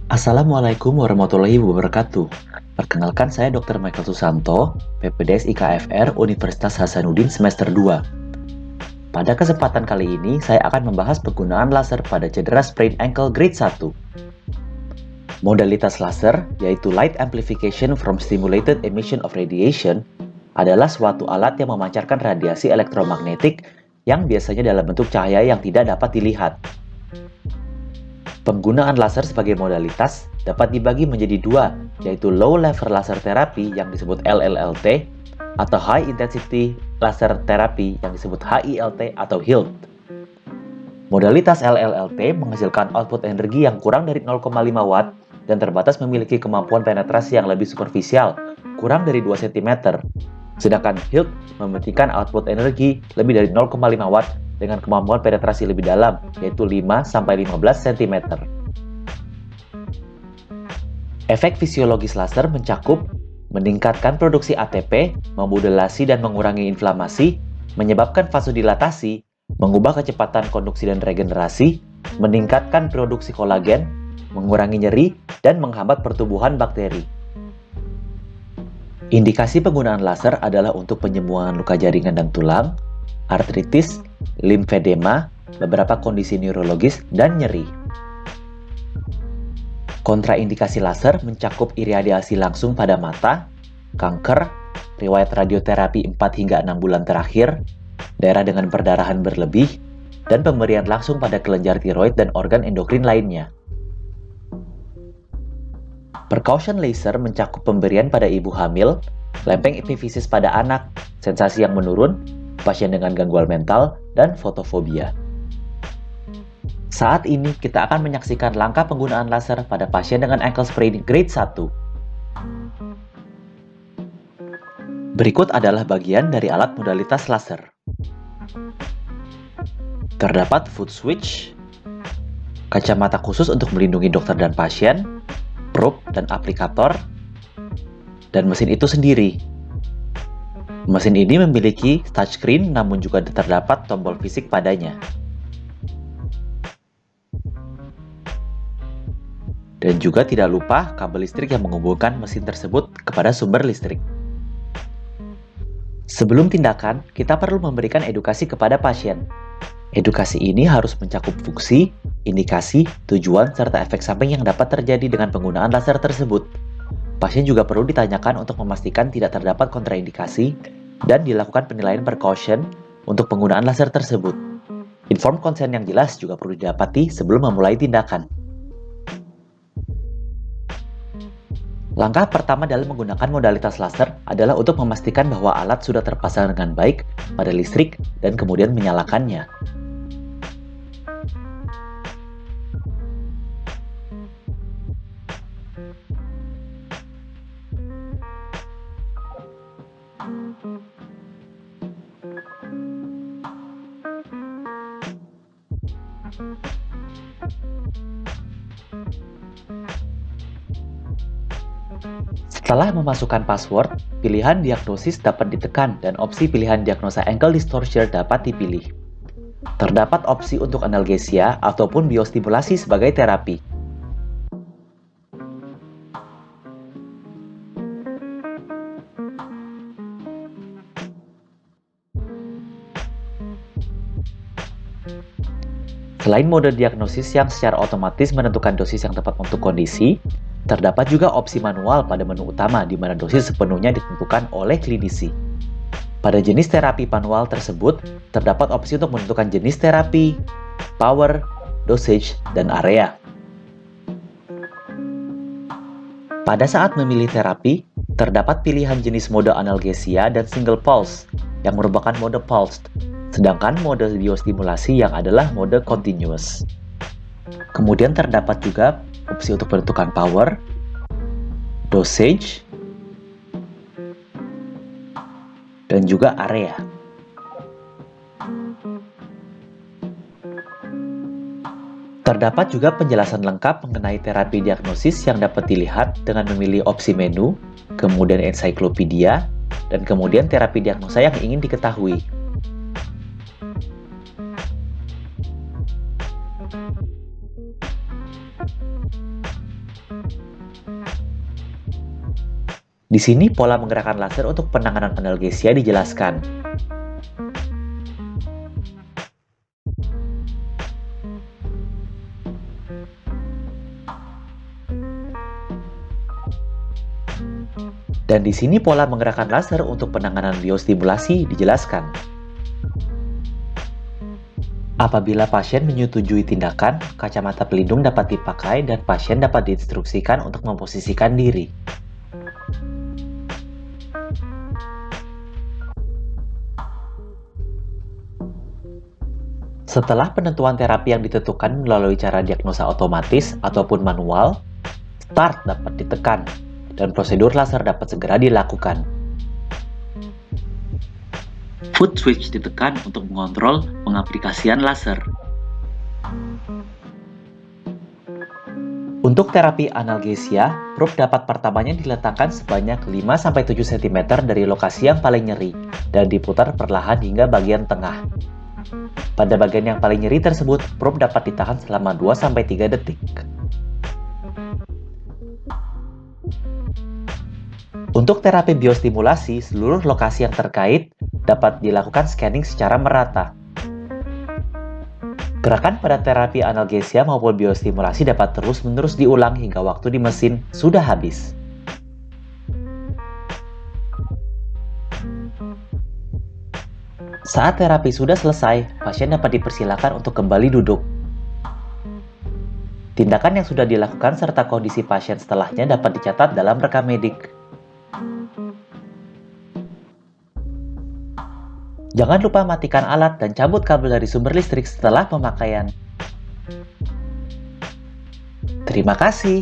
Assalamualaikum warahmatullahi wabarakatuh. Perkenalkan saya Dr. Michael Susanto, PPDS IKFR Universitas Hasanuddin semester 2. Pada kesempatan kali ini, saya akan membahas penggunaan laser pada cedera sprain ankle grade 1. Modalitas laser, yaitu Light Amplification from Stimulated Emission of Radiation, adalah suatu alat yang memancarkan radiasi elektromagnetik yang biasanya dalam bentuk cahaya yang tidak dapat dilihat. Penggunaan laser sebagai modalitas dapat dibagi menjadi dua, yaitu Low Level Laser Therapy yang disebut LLLT atau High Intensity Laser Therapy yang disebut HILT atau HILT. Modalitas LLLT menghasilkan output energi yang kurang dari 0,5 watt dan terbatas memiliki kemampuan penetrasi yang lebih superficial, kurang dari 2 cm. Sedangkan HILT memberikan output energi lebih dari 0,5 watt dengan kemampuan penetrasi lebih dalam, yaitu 5-15 cm. Efek fisiologis laser mencakup meningkatkan produksi ATP, memodulasi dan mengurangi inflamasi, menyebabkan vasodilatasi, mengubah kecepatan konduksi dan regenerasi, meningkatkan produksi kolagen, mengurangi nyeri, dan menghambat pertumbuhan bakteri. Indikasi penggunaan laser adalah untuk penyembuhan luka jaringan dan tulang, artritis, limfedema, beberapa kondisi neurologis, dan nyeri. Kontraindikasi laser mencakup iradiasi langsung pada mata, kanker, riwayat radioterapi 4 hingga 6 bulan terakhir, daerah dengan perdarahan berlebih, dan pemberian langsung pada kelenjar tiroid dan organ endokrin lainnya. Percussion laser mencakup pemberian pada ibu hamil, lempeng epifisis pada anak, sensasi yang menurun, pasien dengan gangguan mental, dan fotofobia. Saat ini kita akan menyaksikan langkah penggunaan laser pada pasien dengan ankle sprain grade 1. Berikut adalah bagian dari alat modalitas laser. Terdapat foot switch, kacamata khusus untuk melindungi dokter dan pasien, probe dan aplikator, dan mesin itu sendiri. Mesin ini memiliki touchscreen namun juga terdapat tombol fisik padanya. Dan juga tidak lupa kabel listrik yang menghubungkan mesin tersebut kepada sumber listrik. Sebelum tindakan, kita perlu memberikan edukasi kepada pasien. Edukasi ini harus mencakup fungsi, indikasi, tujuan, serta efek samping yang dapat terjadi dengan penggunaan laser tersebut. Pasien juga perlu ditanyakan untuk memastikan tidak terdapat kontraindikasi dan dilakukan penilaian percussion untuk penggunaan laser tersebut. Inform consent yang jelas juga perlu didapati sebelum memulai tindakan. Langkah pertama dalam menggunakan modalitas laser adalah untuk memastikan bahwa alat sudah terpasang dengan baik pada listrik dan kemudian menyalakannya. Setelah memasukkan password, pilihan diagnosis dapat ditekan dan opsi pilihan diagnosa ankle distortion dapat dipilih. Terdapat opsi untuk analgesia ataupun biostimulasi sebagai terapi. Selain mode diagnosis yang secara otomatis menentukan dosis yang tepat untuk kondisi, terdapat juga opsi manual pada menu utama di mana dosis sepenuhnya ditentukan oleh klinisi. Pada jenis terapi manual tersebut, terdapat opsi untuk menentukan jenis terapi, power, dosage, dan area. Pada saat memilih terapi, terdapat pilihan jenis mode analgesia dan single pulse, yang merupakan mode pulsed, sedangkan mode biostimulasi yang adalah mode continuous. Kemudian terdapat juga opsi untuk menentukan power, dosage, dan juga area. Terdapat juga penjelasan lengkap mengenai terapi diagnosis yang dapat dilihat dengan memilih opsi menu, kemudian ensiklopedia, dan kemudian terapi diagnosa yang ingin diketahui. Di sini pola menggerakkan laser untuk penanganan analgesia dijelaskan. Dan di sini pola menggerakkan laser untuk penanganan biostimulasi dijelaskan. Apabila pasien menyetujui tindakan, kacamata pelindung dapat dipakai dan pasien dapat diinstruksikan untuk memposisikan diri. Setelah penentuan terapi yang ditentukan melalui cara diagnosa otomatis ataupun manual, start dapat ditekan dan prosedur laser dapat segera dilakukan. Foot switch ditekan untuk mengontrol pengaplikasian laser. Untuk terapi analgesia, probe dapat pertamanya diletakkan sebanyak 5-7 cm dari lokasi yang paling nyeri dan diputar perlahan hingga bagian tengah. Pada bagian yang paling nyeri tersebut, probe dapat ditahan selama 2-3 detik. Untuk terapi biostimulasi, seluruh lokasi yang terkait dapat dilakukan scanning secara merata. Gerakan pada terapi analgesia maupun biostimulasi dapat terus-menerus diulang hingga waktu di mesin sudah habis. Saat terapi sudah selesai, pasien dapat dipersilakan untuk kembali duduk. Tindakan yang sudah dilakukan serta kondisi pasien setelahnya dapat dicatat dalam rekam medik. Jangan lupa matikan alat dan cabut kabel dari sumber listrik setelah pemakaian. Terima kasih.